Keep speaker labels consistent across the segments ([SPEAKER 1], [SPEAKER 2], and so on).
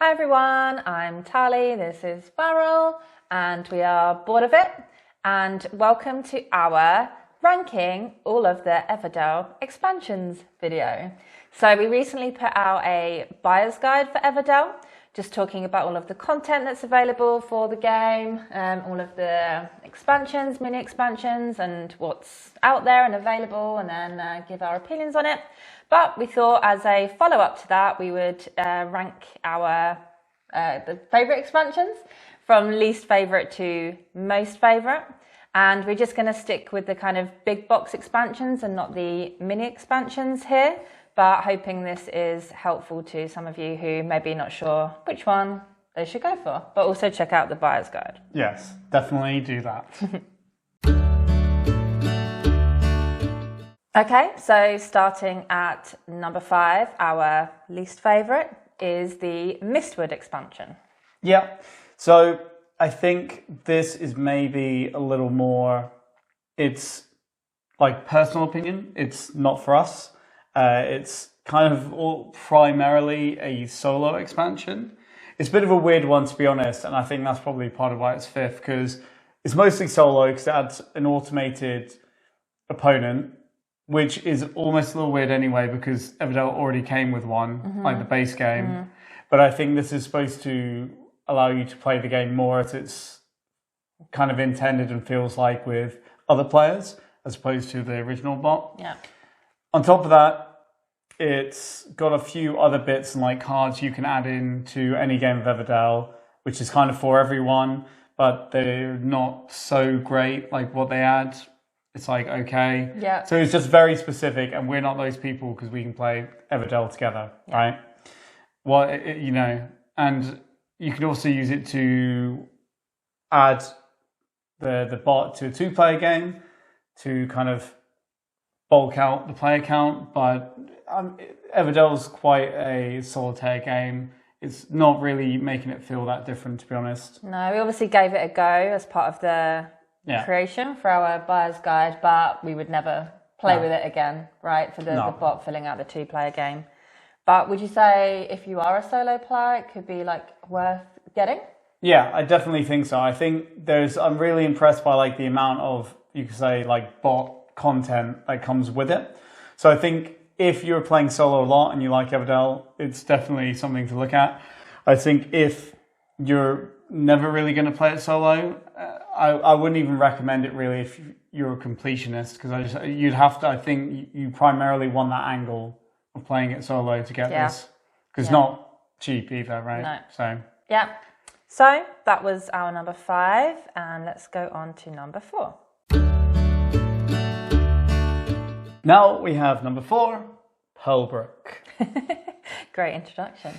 [SPEAKER 1] Hi everyone, I'm Tali, this is Farrell, and we are bored of it. And welcome to our ranking all of the Everdell expansions video. So we recently put out a buyer's guide for Everdell, just talking about all of the content that's available for the game, all of the expansions, mini expansions, and what's out there and available, and then give our opinions on it. But we thought as a follow-up to that, we would rank our the favourite expansions from least favourite to most favourite. And we're just going to stick with the kind of big box expansions and not the mini expansions here, but hoping this is helpful to some of you who may be not sure which one they should go for, but also check out the buyer's guide.
[SPEAKER 2] Yes, definitely do that.
[SPEAKER 1] Okay, so starting at number 5, our least favourite is the Mistwood expansion.
[SPEAKER 2] Yeah, so I think this is maybe a little more, it's like personal opinion, it's not for us. It's kind of all primarily a solo expansion. It's a bit of a weird one, to be honest, and I think that's probably part of why it's 5th, because it's mostly solo because it adds an automated opponent, which is almost a little weird anyway because Everdell already came with one, like the base game. But I think this is supposed to allow you to play the game more as it's kind of intended and feels like with other players as opposed to the original bot.
[SPEAKER 1] Yeah.
[SPEAKER 2] On top of that, it's got a few other bits and like cards you can add in to any game of Everdell, which is kind of for everyone, but they're not so great like what they add. It's like, okay.
[SPEAKER 1] Yeah.
[SPEAKER 2] So it's just very specific, and we're not those people because we can play Everdell together, right? Well, and you can also use it to add the bot to a 2-player game to kind of bulk out the player count, but Everdell's quite a solitaire game. It's not really making it feel that different, to be honest.
[SPEAKER 1] No, we obviously gave it a go as part of the creation for our buyer's guide, but we would never play with it again, right? For the bot filling out the 2-player game. But would you say if you are a solo player, it could be like worth getting?
[SPEAKER 2] Yeah, I definitely think so. I think I'm really impressed by like the amount of, you could say, like bot content that comes with it. So I think if you're playing solo a lot and you like Everdell, it's definitely something to look at. I think if you're never really going to play it solo, I wouldn't even recommend it really if you're a completionist, because you'd have to, I think you primarily want that angle of playing it solo to get this, because it's not cheap either, right?
[SPEAKER 1] No.
[SPEAKER 2] So
[SPEAKER 1] that was our number 5, and let's go on to number 4.
[SPEAKER 2] Now we have number 4, Pearlbrook.
[SPEAKER 1] Great introduction.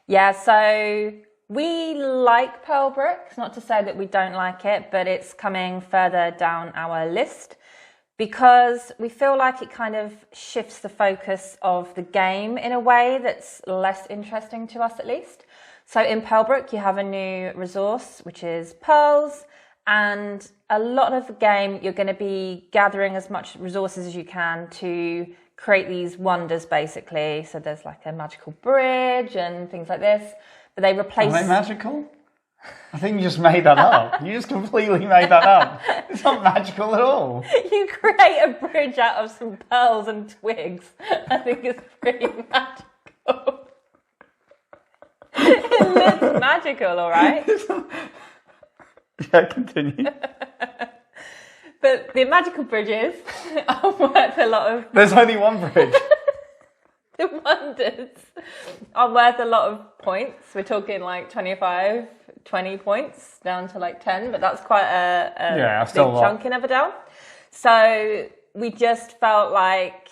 [SPEAKER 1] Yeah, so we like Pearlbrook. It's not to say that we don't like it, but it's coming further down our list because we feel like it kind of shifts the focus of the game in a way that's less interesting to us, at least. So in Pearlbrook, you have a new resource, which is pearls, and a lot of the game, you're going to be gathering as much resources as you can to create these wonders, basically. So there's like a magical bridge and things like this. But they replace...
[SPEAKER 2] Are they magical? I think you just made that up. You just completely made that up. It's not magical at all.
[SPEAKER 1] You create a bridge out of some pearls and twigs. I think it's pretty magical. It looks magical, all right?
[SPEAKER 2] Yeah, continue.
[SPEAKER 1] But the magical bridges are worth a lot of...
[SPEAKER 2] There's only one bridge.
[SPEAKER 1] The wonders are worth a lot of points. We're talking like 25, 20 points down to like 10, but that's quite a big chunk in Everdell. So we just felt like,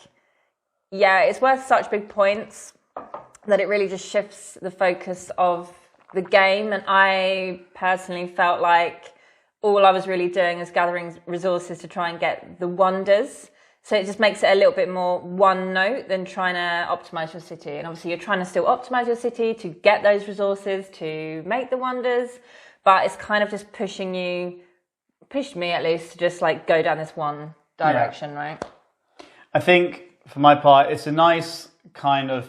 [SPEAKER 1] it's worth such big points that it really just shifts the focus of the game. And I personally felt like all I was really doing is gathering resources to try and get the wonders. So it just makes it a little bit more one note than trying to optimize your city. And obviously you're trying to still optimize your city to get those resources to make the wonders, but it's kind of just pushed me at least to just like go down this one direction, right?
[SPEAKER 2] I think for my part, it's a nice kind of,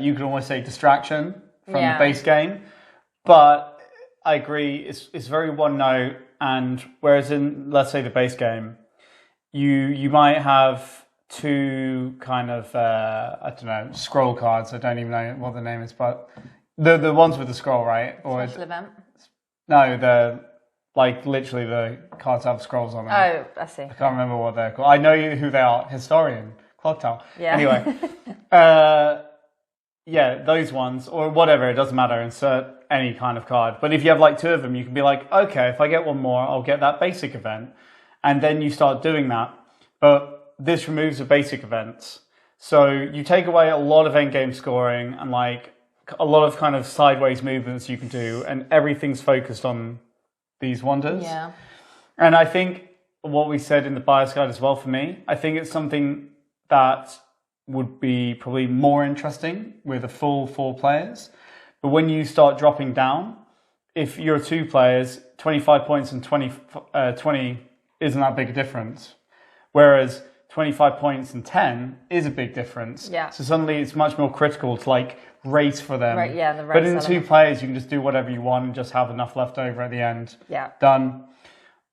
[SPEAKER 2] you could almost say distraction from the base game. But I agree, it's very one note. And whereas in, let's say, the base game, you might have two kind of, I don't know, scroll cards. I don't even know what the name is, but the ones with the scroll, right? Or
[SPEAKER 1] Special event?
[SPEAKER 2] No, like literally the cards have scrolls on them.
[SPEAKER 1] Oh, I see.
[SPEAKER 2] I can't remember what they're called. I know who they are. Historian, Clock Tower.
[SPEAKER 1] Yeah.
[SPEAKER 2] Anyway, yeah, those ones or whatever. It doesn't matter. Insert any kind of card. But if you have like two of them, you can be like, okay, if I get one more, I'll get that basic event, and then you start doing that. But this removes the basic events, so you take away a lot of endgame scoring and like a lot of kind of sideways movements you can do, and everything's focused on these wonders.
[SPEAKER 1] Yeah.
[SPEAKER 2] And I think what we said in the buyer's guide as well, for me, I think it's something that would be probably more interesting with a full 4 players. But when you start dropping down, if you're 2 players, 25 points and 20 isn't that big a difference. Whereas 25 points and 10 is a big difference.
[SPEAKER 1] Yeah.
[SPEAKER 2] So suddenly it's much more critical to like race for them.
[SPEAKER 1] Right, yeah, the race
[SPEAKER 2] but in
[SPEAKER 1] element.
[SPEAKER 2] 2 players, you can just do whatever you want and just have enough left over at the end.
[SPEAKER 1] Yeah.
[SPEAKER 2] Done.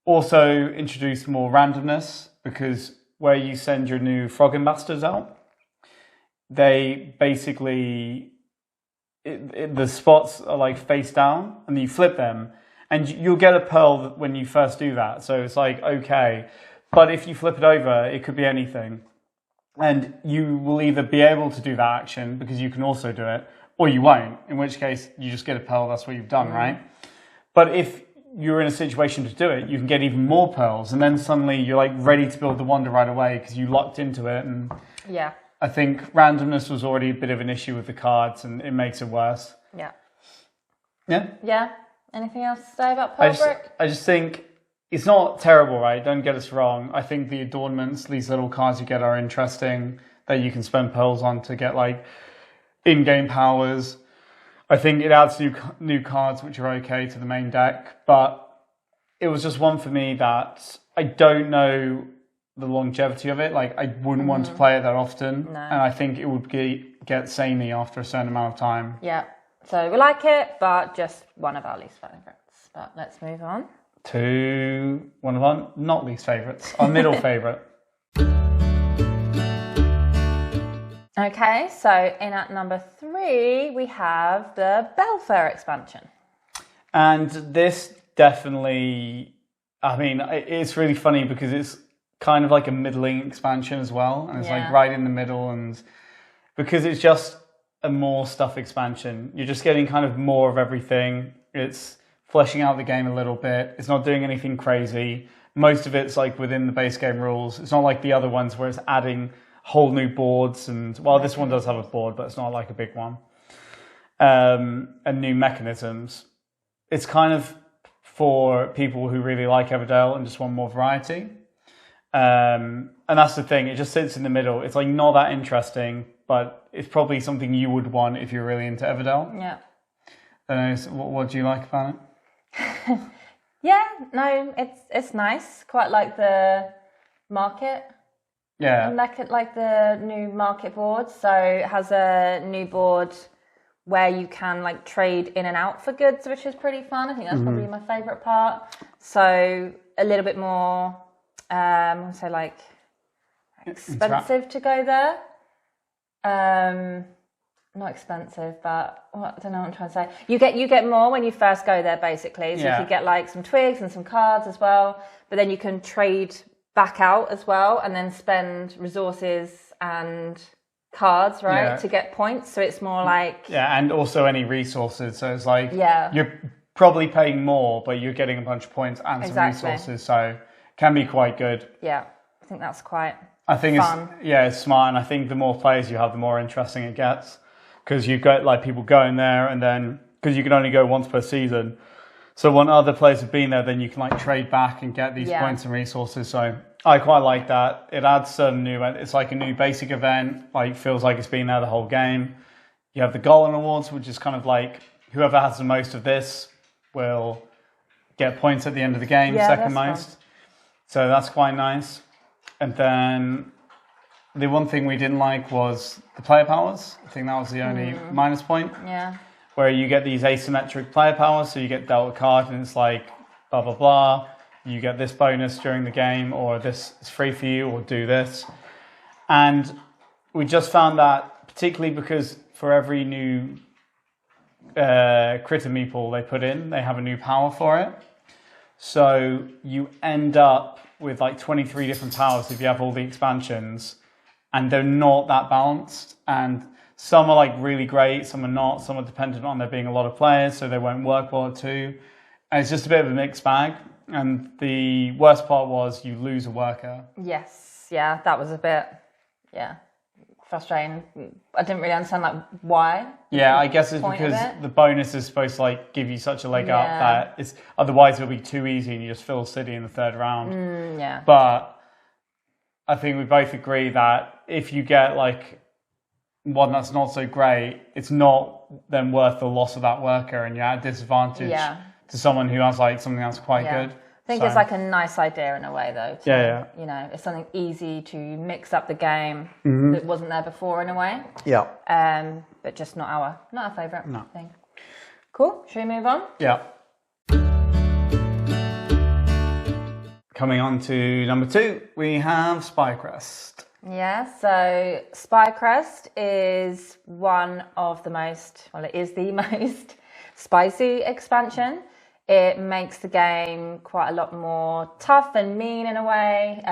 [SPEAKER 2] Also introduce more randomness, because where you send your new frog ambassadors out, they basically, the spots are like face down and you flip them and you'll get a pearl when you first do that. So it's like, okay. But if you flip it over, it could be anything. And you will either be able to do that action because you can also do it, or you won't, in which case you just get a pearl, that's what you've done, right? But if you're in a situation to do it, you can get even more pearls, and then suddenly you're like ready to build the wonder right away because you locked into it. And
[SPEAKER 1] Yeah.
[SPEAKER 2] I think randomness was already a bit of an issue with the cards, and it makes it worse.
[SPEAKER 1] Yeah.
[SPEAKER 2] Yeah?
[SPEAKER 1] Yeah. Anything else to say about Pearlbrook?
[SPEAKER 2] I just think it's not terrible, right? Don't get us wrong. I think the adornments, these little cards you get, are interesting that you can spend pearls on to get like in-game powers. I think it adds new cards which are okay to the main deck, but it was just one for me that I don't know the longevity of it. Like, I wouldn't want to play it that often,
[SPEAKER 1] No.
[SPEAKER 2] and I think it would get samey after a certain amount of time.
[SPEAKER 1] Yeah. So we like it, but just one of our least favourites. But let's move on
[SPEAKER 2] To one of our not least favourites, our middle favourite.
[SPEAKER 1] Okay, so in at number 3, we have the Bellfaire expansion.
[SPEAKER 2] And this definitely, I mean, it's really funny because it's kind of like a middling expansion as well. And it's like right in the middle. And because it's just a more stuff expansion, you're just getting kind of more of everything. It's fleshing out the game a little bit. It's not doing anything crazy. Most of it's like within the base game rules. It's not like the other ones where it's adding whole new boards, and well, this one does have a board, but it's not like a big one. And new mechanisms. It's kind of for people who really like Everdell and just want more variety. And that's the thing, it just sits in the middle. It's like not that interesting, but it's probably something you would want if you're really into Everdell.
[SPEAKER 1] Yeah.
[SPEAKER 2] I don't know, what do you like about it?
[SPEAKER 1] Yeah, no, it's nice. Quite like the market.
[SPEAKER 2] Yeah.
[SPEAKER 1] Like the new market board. So it has a new board where you can like trade in and out for goods, which is pretty fun. I think that's probably my favourite part. So a little bit more, so like expensive to go there. Not expensive, but I don't know what I'm trying to say. You get more when you first go there, basically. So you could get like some twigs and some cards as well, but then you can trade back out as well and then spend resources and cards, right, to get points. So it's more like... Yeah,
[SPEAKER 2] and also any resources. So it's like you're probably paying more, but you're getting a bunch of points and some resources. So it can be quite good.
[SPEAKER 1] Yeah, I think that's quite
[SPEAKER 2] fun. It's smart. And I think the more players you have, the more interesting it gets. Because you've got like people going there, and then because you can only go once per season. So when other players have been there, then you can like trade back and get these points and resources. So I quite like that. It adds some new, it's like a new basic event, like feels like it's been there the whole game. You have the Golden Awards, which is kind of like whoever has the most of this will get points at the end of the game, second most. Fun. So that's quite nice. And then the one thing we didn't like was the player powers. I think that was the only minus point.
[SPEAKER 1] Yeah.
[SPEAKER 2] where you get these asymmetric player powers. So you get dealt a card and it's like, blah, blah, blah. You get this bonus during the game, or this is free for you, or do this. And we just found that, particularly because for every new critter meeple they put in, they have a new power for it. So you end up with like 23 different powers if you have all the expansions, and they're not that balanced. And some are like really great, some are not. Some are dependent on there being a lot of players, so they won't work well too. And it's just a bit of a mixed bag. And the worst part was you lose a worker.
[SPEAKER 1] Yes, yeah, that was a bit, frustrating. I didn't really understand like why.
[SPEAKER 2] Yeah, I guess it's because the bonus is supposed to like give you such a leg up that it's otherwise it'll be too easy and you just fill city in the third round. But I think we both agree that if you get like one that's not so great, it's not then worth the loss of that worker, and you're at a disadvantage to someone who has like something that's quite good.
[SPEAKER 1] I think it's like a nice idea in a way, though. You know, it's something easy to mix up the game that wasn't there before in a way. But just not our favourite thing. Cool. Should we move on?
[SPEAKER 2] Yeah. Coming on to number 2, we have Spirecrest.
[SPEAKER 1] Yeah, so Spirecrest is one of the most, well, it is the most spicy expansion. It makes the game quite a lot more tough and mean in a way.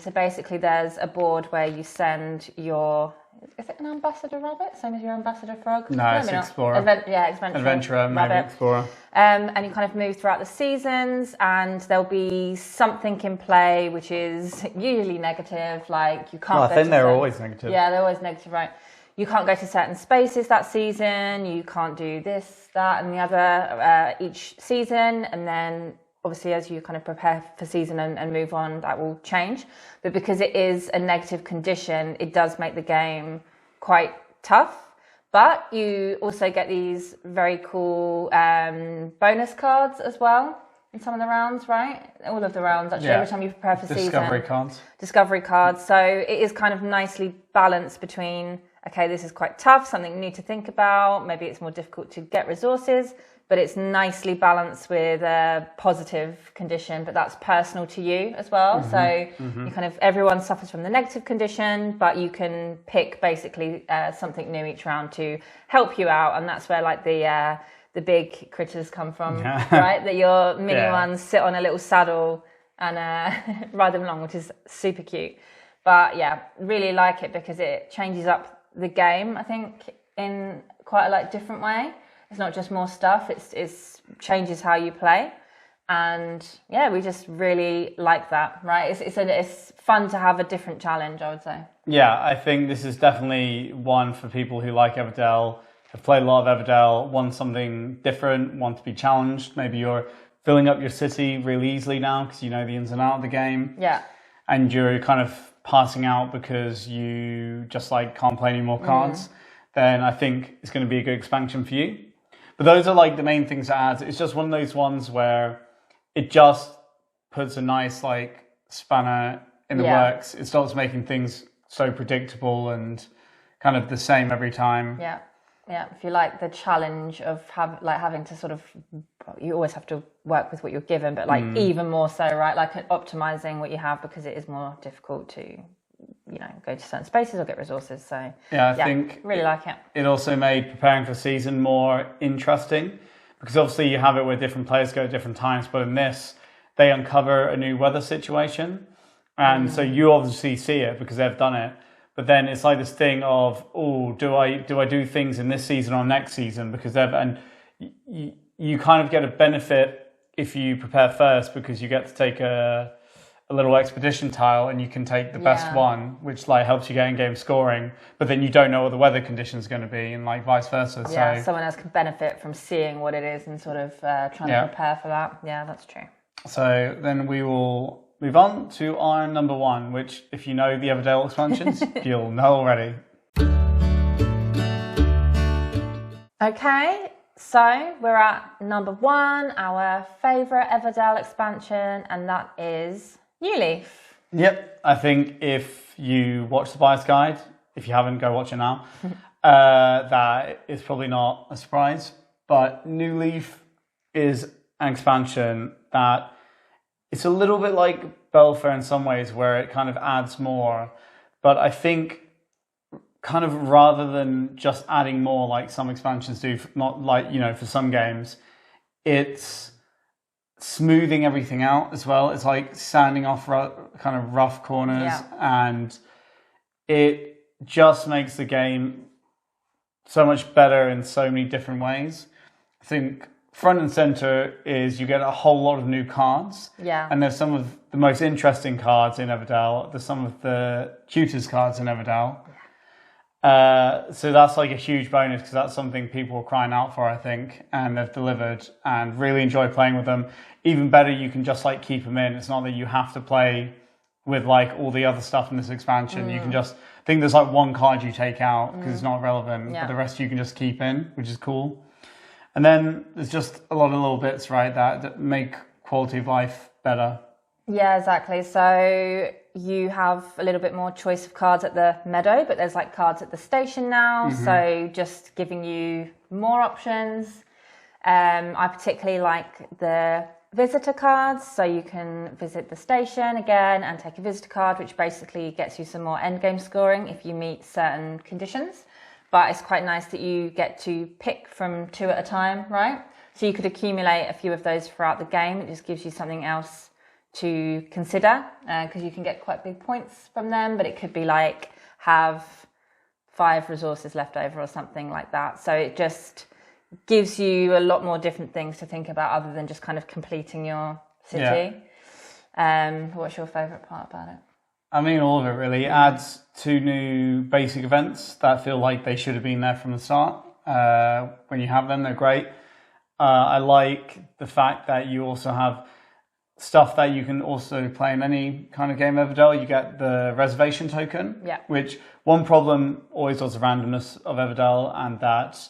[SPEAKER 1] So basically there's a board where you send your, is it an ambassador rabbit? Same as your ambassador frog?
[SPEAKER 2] No, it's explorer. Adventurer, maybe explorer.
[SPEAKER 1] And you kind of move throughout the seasons, and there'll be something in play which is usually negative, like you can't.
[SPEAKER 2] Well, I think they're always negative.
[SPEAKER 1] Yeah, they're always negative, right? You can't go to certain spaces that season. You can't do this, that, and the other each season. And then, obviously, as you kind of prepare for season and move on, that will change. But because it is a negative condition, it does make the game quite tough. But you also get these very cool bonus cards as well in some of the rounds, right? All of the rounds, actually, every time you prepare for season. Discovery cards. So it is kind of nicely balanced between, okay, this is quite tough, something new to think about. Maybe it's more difficult to get resources, but it's nicely balanced with a positive condition, but that's personal to you as well. So you kind of, everyone suffers from the negative condition, but you can pick basically something new each round to help you out. And that's where like the big critters come from, right? That your mini ones sit on a little saddle and ride them along, which is super cute. But yeah, really like it because it changes up the game, I think, in quite a like different way. It's not just more stuff, it's changes how you play. And yeah, we just really like that, right? It's fun to have a different challenge, I would say.
[SPEAKER 2] Yeah, I think this is definitely one for people who like Everdell, have played a lot of Everdell, want something different, want to be challenged. Maybe you're filling up your city really easily now because you know the ins and outs of the game.
[SPEAKER 1] Yeah.
[SPEAKER 2] And you're kind of passing out because you just like can't play any more cards, then I think it's going to be a good expansion for you. But those are like the main things to add. It's just one of those ones where it just puts a nice like spanner in the works. It starts making things so predictable and kind of the same every time.
[SPEAKER 1] Yeah. Yeah, if you like the challenge of having to sort of, you always have to work with what you're given, but like even more so, right? Like optimizing what you have because it is more difficult to, you know, go to certain spaces or get resources. So
[SPEAKER 2] yeah, I think
[SPEAKER 1] really like it.
[SPEAKER 2] It also made preparing for season more interesting because obviously you have it where different players go at different times, but in this they uncover a new weather situation, and so you obviously see it because they've done it. But then it's like this thing of, oh, do I do things in this season or next season? Because you kind of get a benefit if you prepare first because you get to take a little expedition tile and you can take the best one, which like helps you get in-game scoring. But then you don't know what the weather conditions are going to be, and like vice versa.
[SPEAKER 1] Yeah,
[SPEAKER 2] so
[SPEAKER 1] someone else can benefit from seeing what it is and sort of trying to prepare for that. Yeah, that's true. So
[SPEAKER 2] then we will move on to our number 1, which, if you know the Everdell expansions, you'll know already.
[SPEAKER 1] Okay, so we're at number 1, our favourite Everdell expansion, and that is Newleaf.
[SPEAKER 2] Yep, I think if you watch the buyer's guide, if you haven't, go watch it now, that is probably not a surprise. but Newleaf is an expansion that it's a little bit like Bellfaire in some ways, where it kind of adds more. But I think kind of rather than just adding more like some expansions do, not like, for some games, it's smoothing everything out as well. It's like sanding off kind of rough corners, and it just makes the game so much better in so many different ways. I think front and center is you get a whole lot of new cards.
[SPEAKER 1] Yeah.
[SPEAKER 2] And there's some of the most interesting cards in Everdell. There's some of the cutest cards in Everdell. So that's like a huge bonus, because that's something people are crying out for, I think, and they've delivered, and really enjoy playing with them. Even better, you can just like keep them in. It's not that you have to play with like all the other stuff in this expansion. You can just, I think there's like one card you take out because it's not relevant, but the rest you can just keep in, which is cool. And then there's just a lot of little bits, right, that make quality of life better.
[SPEAKER 1] Yeah, exactly. So you have a little bit more choice of cards at the meadow, but there's like cards at the station now. So just giving you more options. I particularly like the visitor cards. So you can visit the station again and take a visitor card, which basically gets you some more endgame scoring if you meet certain conditions. But it's quite nice that you get to pick from 2 at a time, right? So you could accumulate a few of those throughout the game. It just gives you something else to consider, because you can get quite big points from them, but it could be like have 5 resources left over or something like that. So it just gives you a lot more different things to think about other than just kind of completing your city. What's your favourite part about it?
[SPEAKER 2] I mean, all of it really. It adds 2 new basic events that feel like they should have been there from the start. When you have them, they're great. I like the fact that you also have stuff that you can also play in any kind of game Everdell. You get the reservation token, which one problem always was the randomness of Everdell, and that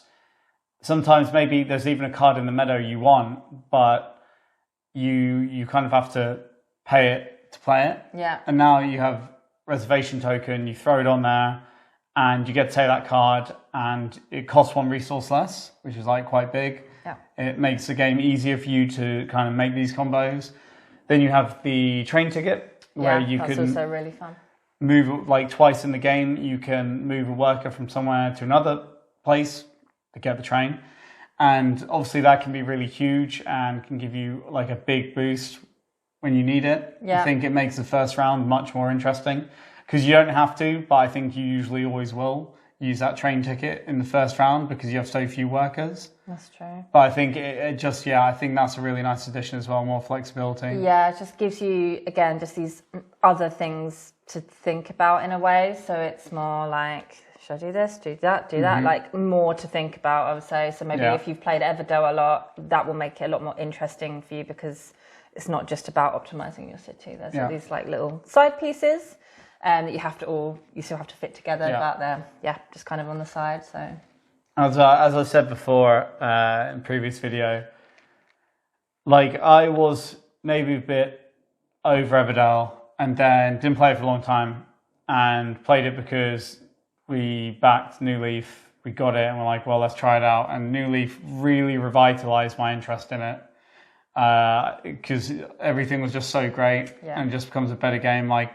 [SPEAKER 2] sometimes maybe there's even a card in the meadow you want, but you kind of have to pay it to play it. Yeah. And now you have reservation token, you throw it on there, and you get to take that card, and it costs 1 resource less, which is like quite big. Yeah. It makes the game easier for you to kind of make these combos. Then you have the train ticket, where you can also really fun. Move like twice in the game. You can move a worker from somewhere to another place to get the train. And obviously that can be really huge and can give you like a big boost when you need it. Yeah. I think it makes the first round much more interesting, because you don't have to, but I think you usually always will use that train ticket in the first round because you have so few workers. That's true. But I think I think that's a really nice addition as well, more flexibility. Yeah, it just gives you, again, just these other things to think about in a way. So it's more like, should I do this, do that, like more to think about, I would say. So maybe if you've played Everdell a lot, that will make it a lot more interesting for you, because it's not just about optimizing your city. There's all these like little side pieces that you still have to fit together, but they're just kind of on the side. So as I said before in previous video, like I was maybe a bit over Everdell and then didn't play it for a long time, and played it because we backed Newleaf, we got it, and we're like, well, let's try it out. And Newleaf really revitalized my interest in it, because everything was just so great and just becomes a better game. Like,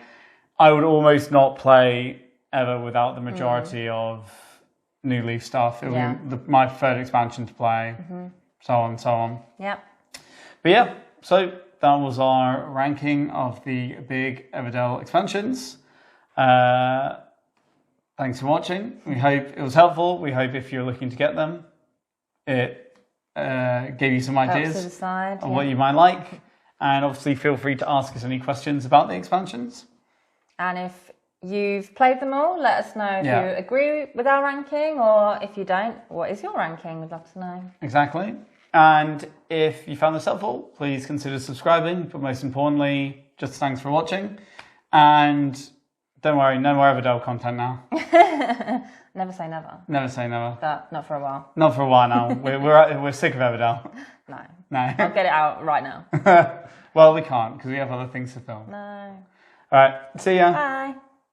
[SPEAKER 2] I would almost not play ever without the majority of Newleaf stuff. It would be my preferred expansion to play, so on and so on. Yep. But so that was our ranking of the big Everdell expansions. Thanks for watching. We hope it was helpful. We hope if you're looking to get them, it gave you some ideas of what you might like. And obviously feel free to ask us any questions about the expansions. And if you've played them all, let us know if you agree with our ranking, or if you don't, what is your ranking? We'd love to know. Exactly. And if you found this helpful, please consider subscribing. But most importantly, just thanks for watching. And don't worry, no more Everdell content now. Never say never. Never say never. But not for a while. Not for a while now. We're sick of Everdell. No. I'll get it out right now. Well, we can't, because we have other things to film. No. All right. See ya. Bye.